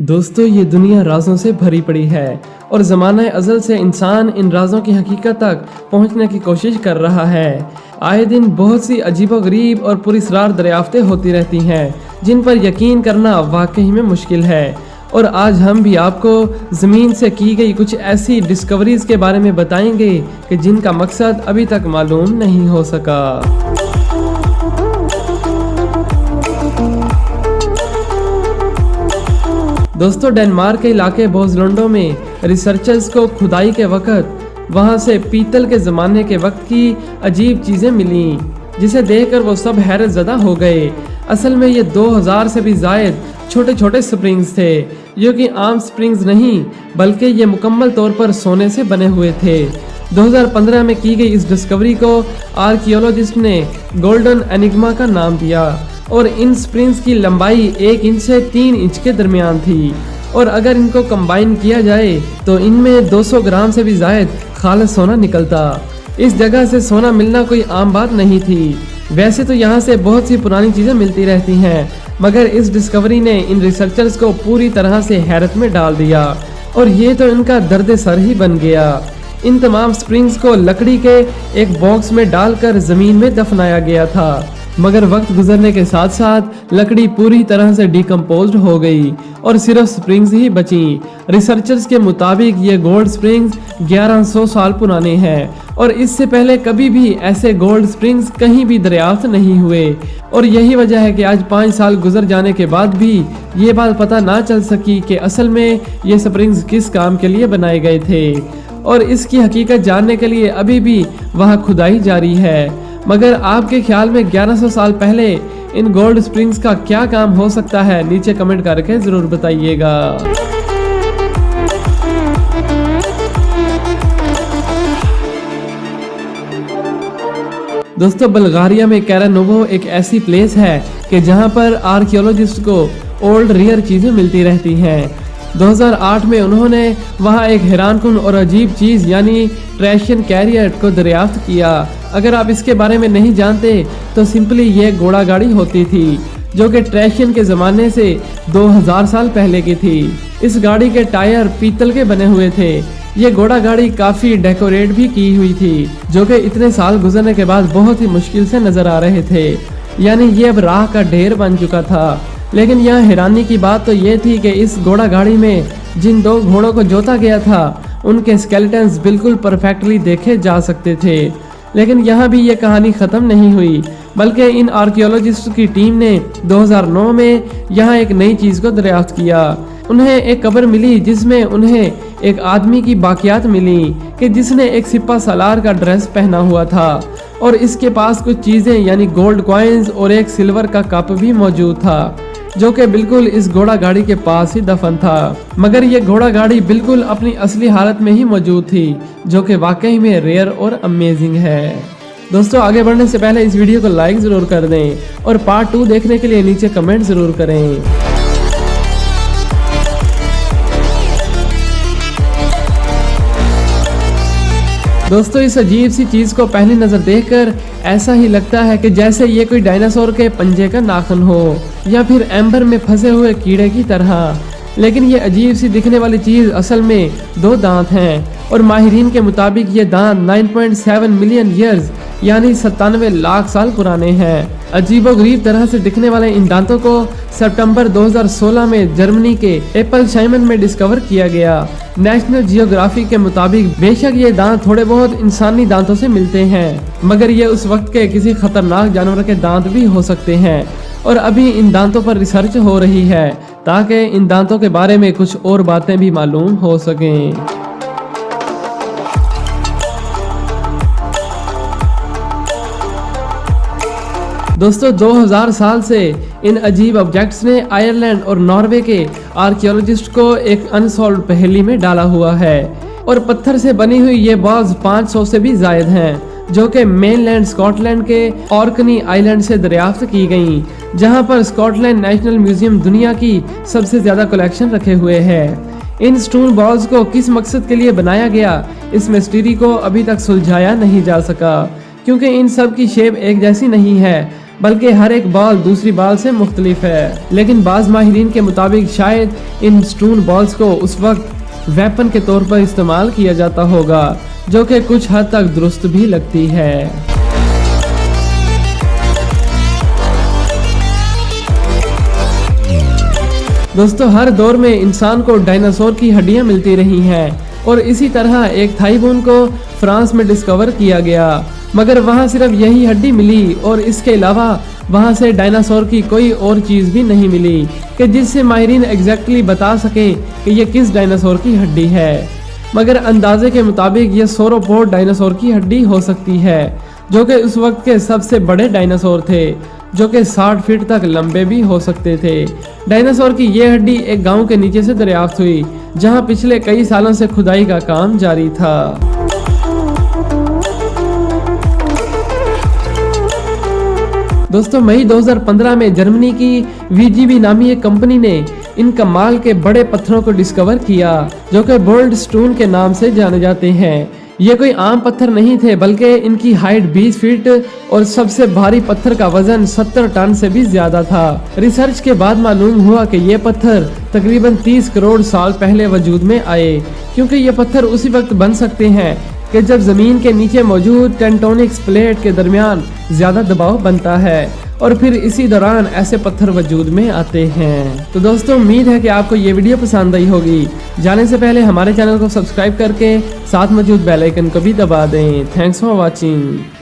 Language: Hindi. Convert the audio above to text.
दोस्तों, ये दुनिया राजों से भरी पड़ी है और ज़माना अज़ल से इंसान इन राजों की हकीकत तक पहुंचने की कोशिश कर रहा है। आए दिन बहुत सी अजीबोगरीब और पुरस्रार दरियाफ्तें होती रहती हैं जिन पर यकीन करना वाकई में मुश्किल है। और आज हम भी आपको ज़मीन से की गई कुछ ऐसी डिस्कवरीज़ के बारे में बताएंगे कि जिनका मकसद अभी तक मालूम नहीं हो सका। दोस्तों, डेनमार्क के इलाके बोजलुंडो में रिसर्चर्स को खुदाई के वक्त वहां से पीतल के ज़माने के वक्त की अजीब चीज़ें मिली, जिसे देखकर वो सब हैरत ज़दा हो गए। असल में ये 2000 से भी ज़ायद छोटे छोटे स्प्रिंग्स थे, जो कि आम स्प्रिंग्स नहीं बल्कि ये मुकम्मल तौर पर सोने से बने हुए थे। 2015 में की गई इस डिस्कवरी को आर्कियोलॉजिस्ट ने गोल्डन एनिग्मा का नाम दिया और इन स्प्रिंग्स की लंबाई 1 इंच से 3 इंच के दरमियान थी और अगर इनको कंबाइन किया जाए तो इनमें 200 ग्राम से भी ज़ायद खालिस सोना निकलता। इस जगह से सोना मिलना कोई आम बात नहीं थी। वैसे तो यहाँ से बहुत सी पुरानी चीज़ें मिलती रहती हैं, मगर इस डिस्कवरी ने इन रिसर्चर्स को पूरी तरह से हैरत में डाल दिया और ये तो इनका दर्द सर ही बन गया। इन तमाम स्प्रिंग्स को लकड़ी के एक बॉक्स में डालकर ज़मीन में दफनाया गया था, मगर वक्त गुजरने के साथ साथ लकड़ी पूरी तरह से डिकम्पोज्ड हो गई और सिर्फ स्प्रिंग्स ही बची। रिसर्चर्स के मुताबिक ये गोल्ड स्प्रिंग्स 1100 साल पुराने हैं और इससे पहले कभी भी ऐसे गोल्ड स्प्रिंग्स कहीं भी दरियाफ्त नहीं हुए और यही वजह है कि आज 5 साल गुजर जाने के बाद भी ये बात पता ना चल सकी कि असल में ये स्प्रिंग्स किस काम के लिए बनाए गए थे और इसकी हकीकत जानने के लिए अभी भी वहाँ खुदाई जारी है। मगर आपके ख्याल में 1100 साल पहले इन गोल्ड स्प्रिंग्स का क्या काम हो सकता है? नीचे कमेंट करके ज़रूर बताइएगा। दोस्तों, बल्गारिया में कैरानोवो एक ऐसी प्लेस है कि जहां पर आर्कियोलॉजिस्ट को ओल्ड रेयर चीज़ें मिलती रहती हैं। 2008 में उन्होंने वहां एक हैरानकुन और अजीब चीज़ यानी ट्रैशियन कैरियर को दरियाफ्त किया। अगर आप इसके बारे में नहीं जानते तो सिंपली ये घोड़ा गाड़ी होती थी जो कि ट्रैशियन के ज़माने से 2000 साल पहले की थी। इस गाड़ी के टायर पीतल के बने हुए थे। ये घोड़ा गाड़ी काफ़ी डेकोरेट भी की हुई थी, जो कि इतने साल गुजरने के बाद बहुत ही मुश्किल से नज़र आ रहे थे, यानी ये अब राह का ढेर बन चुका था। लेकिन यहाँ हैरानी की बात तो ये थी कि इस घोड़ा गाड़ी में जिन 2 घोड़ों को जोता गया था उनके स्केलेटन्स बिल्कुल परफेक्टली देखे जा सकते थे। लेकिन यहाँ भी ये कहानी ख़त्म नहीं हुई, बल्कि इन आर्कियोलॉजिस्ट की टीम ने 2009 में यहाँ एक नई चीज़ को दरियाफ्त किया। उन्हें एक कब्र मिली जिसमें उन्हें एक आदमी की बाकियात मिली कि जिसने एक सिपा सालार का ड्रेस पहना हुआ था और इसके पास कुछ चीज़ें यानी गोल्ड कॉइन्स और एक सिल्वर का कप भी मौजूद था, जो कि बिल्कुल इस घोड़ा गाड़ी के पास ही दफन था। मगर ये घोड़ा गाड़ी बिल्कुल अपनी असली हालत में ही मौजूद थी, जो कि वाकई में रेयर और अमेजिंग है। दोस्तों, आगे बढ़ने से पहले इस वीडियो को लाइक ज़रूर कर दें और पार्ट 2 देखने के लिए नीचे कमेंट ज़रूर करें। दोस्तों, इस अजीब सी चीज़ को पहली नज़र देखकर ऐसा ही लगता है कि जैसे ये कोई डायनासोर के पंजे का नाखून हो या फिर एम्बर में फंसे हुए कीड़े की तरह। लेकिन ये अजीब सी दिखने वाली चीज़ असल में 2 दांत हैं और माहिरीन के मुताबिक ये दांत 9.7 मिलियन ईयर्स यानी 97 लाख साल पुराने हैं। अजीबोगरीब तरह से दिखने वाले इन दांतों को सितंबर 2016 में जर्मनी के एपल्शाइम में डिस्कवर किया गया। नेशनल जियोग्राफी के मुताबिक बेशक ये दांत थोड़े बहुत इंसानी दांतों से मिलते हैं, मगर ये उस वक्त के किसी खतरनाक जानवर के दांत भी हो सकते हैं और अभी इन दांतों पर रिसर्च हो रही है ताकि इन दांतों के बारे में कुछ और बातें भी मालूम हो सकें। दोस्तों, 2000 साल से इन अजीब ऑब्जेक्ट्स ने आयरलैंड और नॉर्वे के आर्कियोलॉजिस्ट को एक अनसॉल्व्ड पहेली में डाला हुआ है और पत्थर से बनी हुई ये बॉल्स 500 से भी जायद हैं, जो कि मेनलैंड स्कॉटलैंड के ऑर्कनी आइलैंड से दरियाफ्त की गई, जहां पर स्कॉटलैंड नेशनल म्यूजियम दुनिया की सबसे ज़्यादा कलेक्शन रखे हुए है। इन स्टोन बॉल्स को किस मकसद के लिए बनाया गया, इस मिस्ट्री को अभी तक सुलझाया नहीं जा सका, क्योंकि इन सब की शेप एक जैसी नहीं है। बल्कि हर एक बॉल दूसरी बॉल से मुख्तलिफ है। लेकिन बाज माहिरीन के मुताबिक शायद इन स्टोन बॉल्स को उस वक्त वेपन के तौर पर इस्तेमाल किया जाता होगा, जो कि कुछ हद तक दुरुस्त भी लगती है। दोस्तों, हर दौर में इंसान को डायनासोर की हड्डियां मिलती रही हैं और इसी तरह एक थाई बोन को फ्रांस में डिस्कवर किया गया, मगर वहां सिर्फ यही हड्डी मिली और इसके अलावा वहां से डायनासोर की कोई और चीज़ भी नहीं मिली कि जिससे माहिरीन एग्जैक्टली बता सके कि ये किस डायनासोर की हड्डी है। मगर अंदाजे के मुताबिक ये सोरोपोड डायनासोर की हड्डी हो सकती है, जो कि उस वक्त के सबसे बड़े डायनासोर थे, जो कि 60 फीट तक लंबे भी हो सकते थे। डायनासोर की ये हड्डी एक गांव के नीचे से दरियाफ्त हुई, जहां पिछले कई सालों से खुदाई का काम जारी था। दोस्तों, मई 2015 में जर्मनी की VGB नामी एक कंपनी ने इन कमाल के बड़े पत्थरों को डिस्कवर किया, जो कि बोल्ड स्टोन के नाम से जाने जाते हैं। ये कोई आम पत्थर नहीं थे, बल्कि इनकी हाइट 20 फीट और सबसे भारी पत्थर का वजन 70 टन से भी ज्यादा था। रिसर्च के बाद मालूम हुआ कि ये पत्थर तकरीबन 30 करोड़ साल पहले वजूद में आए, क्योंकि ये पत्थर उसी वक्त बन सकते हैं कि जब जमीन के नीचे मौजूद टेक्टोनिक प्लेट के दरमियान ज्यादा दबाव बनता है और फिर इसी दौरान ऐसे पत्थर वजूद में आते हैं। तो दोस्तों, उम्मीद है कि आपको ये वीडियो पसंद आई होगी। जाने से पहले हमारे चैनल को सब्सक्राइब करके साथ मौजूद बेल आइकन को भी दबा दें। Thanks for watching.